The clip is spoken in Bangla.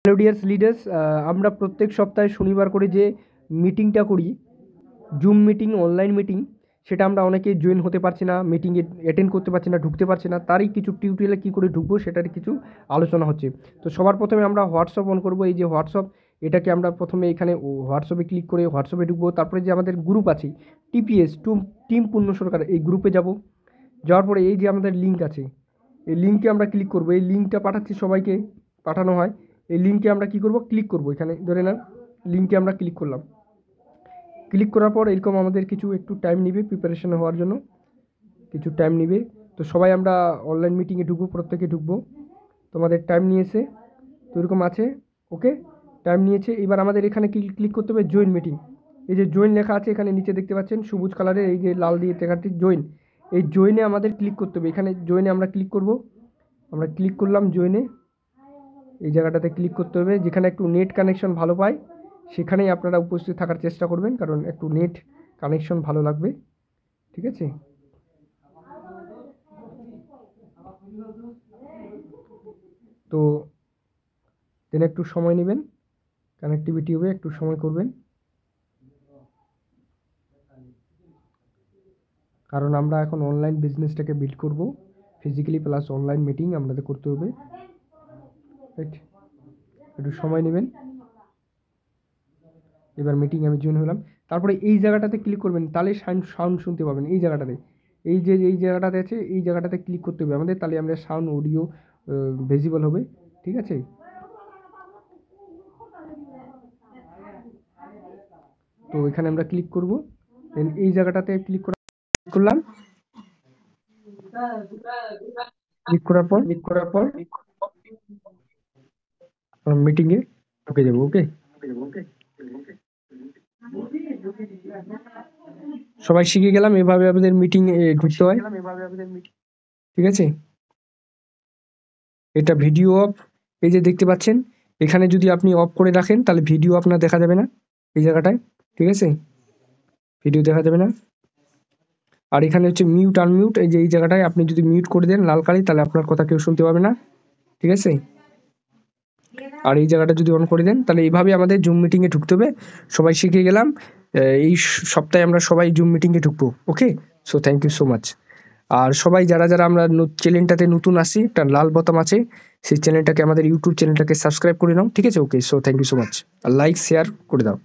হ্যালো ডিয়ার্স লিডার্স, আমরা প্রত্যেক সপ্তাহে শনিবার করে যে মিটিংটা করি, জুম মিটিং, অনলাইন মিটিং, সেটা আমরা অনেকে জয়েন হতে পারছি না, মিটিংয়ে অ্যাটেন্ড করতে পারছি না, ঢুকতে পারছি না। তারই কিছু টিউটোরিয়ালে কী করে ঢুকবো সেটার কিছু আলোচনা হচ্ছে। তো সবার প্রথমে আমরা হোয়াটসঅ্যাপ অন করবো। এই যে হোয়াটসঅ্যাপ, এটাকে আমরা প্রথমে এখানে হোয়াটসঅ্যাপে ক্লিক করে হোয়াটসঅ্যাপে ঢুকবো। তারপরে যে আমাদের গ্রুপ আছে টিপিএস, টিম পূর্ণ সরকার, এই গ্রুপে যাব। যাওয়ার পরে এই যে আমাদের লিঙ্ক আছে, এই লিঙ্কে আমরা ক্লিক করবো। এই লিঙ্কটা পাঠাচ্ছি, সবাইকে পাঠানো হয়। এই লিঙ্কে আমরা কী করব, ক্লিক করব। এখানে ধরে নেন লিঙ্কে আমরা ক্লিক করলাম। ক্লিক করার পর এরকম আমাদের কিছু একটু টাইম নেবে প্রিপারেশন হওয়ার জন্য, কিছু টাইম নেবে। তো সবাই আমরা অনলাইন মিটিংয়ে ঢুকবো, প্রত্যেকে ঢুকবো। তোমাদের টাইম নিয়েছে, তো এরকম আছে। ওকে, টাইম নিয়েছে। এবার আমাদের এখানে ক্লিক করতে হবে জয়েন মিটিং। এই যে জয়েন লেখা আছে এখানে নিচে দেখতে পাচ্ছেন সবুজ কালারের, এই যে লাল দিয়ে লেখাটি জয়েন, এই জয়েনে আমাদের ক্লিক করতে হবে। এখানে জয়েনে আমরা ক্লিক করব। আমরা ক্লিক করলাম জয়েনে, এই জায়গাটাতে ক্লিক করতে হবে। যেখানে একটু নেট কানেকশন ভালো পায় সেখানেই আপনারা উপস্থিত থাকার চেষ্টা করবেন, কারণ একটু নেট কানেকশন ভালো লাগবে। ঠিক আছে, তো দেন একটু সময় নেবেন, কানেক্টিভিটি হবে, একটু সময় করবেন, কারণ আমরা এখন অনলাইন বিজনেসটাকে বিল্ড করব। ফিজিক্যালি প্লাস অনলাইন মিটিং আমাদের করতে হবে। রাইট, একটু সময় নেবেন। এবার মিটিং আমি জয়েন হলাম। তারপরে এই জায়গাটাতে ক্লিক করবেন, তাহলে সাউন্ড শুনতে পাবেন। এই জায়গাটাতে, এই যে এই জায়গাটাতে আছে, এই জায়গাটাতে ক্লিক করতে হবে আমাদের, তাহলে আমরা সাউন্ড অডিও ভিজিবল হবে। ঠিক আছে, তো এখানে আমরা ক্লিক করব। দেন এই জায়গাটাতে ক্লিক করলাম। ক্লিক করার পর মিটিংয়ে ঢুকে যাবো। ওকে, সবাই শিখে গেলাম এভাবে আমাদের মিটিং ঢুকতে হয়। ঠিক আছে, এটা ভিডিও অফ, এই যে দেখতে পাচ্ছেন এখানে যদি আপনি অফ করে রাখেন তাহলে ভিডিও আপনার দেখা যাবে না এই জায়গাটায়। ঠিক আছে, ভিডিও দেখা যাবে না। আর এখানে হচ্ছে মিউট আনমিউট, এই যে এই জায়গাটায় আপনি যদি মিউট করে দেন লাল কালি, তাহলে আপনার কথা কেউ শুনতে পাবে না। ঠিক আছে, আর এই জায়গাটা যদি অন করে দেন, তাহলে এইভাবে আমাদের জুম মিটিংয়ে ঢুকতে হবে। সবাই শিখে গেলাম। এই সপ্তাহে আমরা সবাই জুম মিটিংয়ে ঢুকবো। Okay, so thank you so much. আর সবাই যারা যারা আমরা চ্যানেলটাতে নতুন আসি, একটা লাল বোতাম আছে, সেই চ্যানেলটাকে, আমাদের ইউটিউব চ্যানেলটাকে সাবস্ক্রাইব করে নাও। ঠিক আছে, okay, so thank you so much. আর লাইক শেয়ার করে দাও।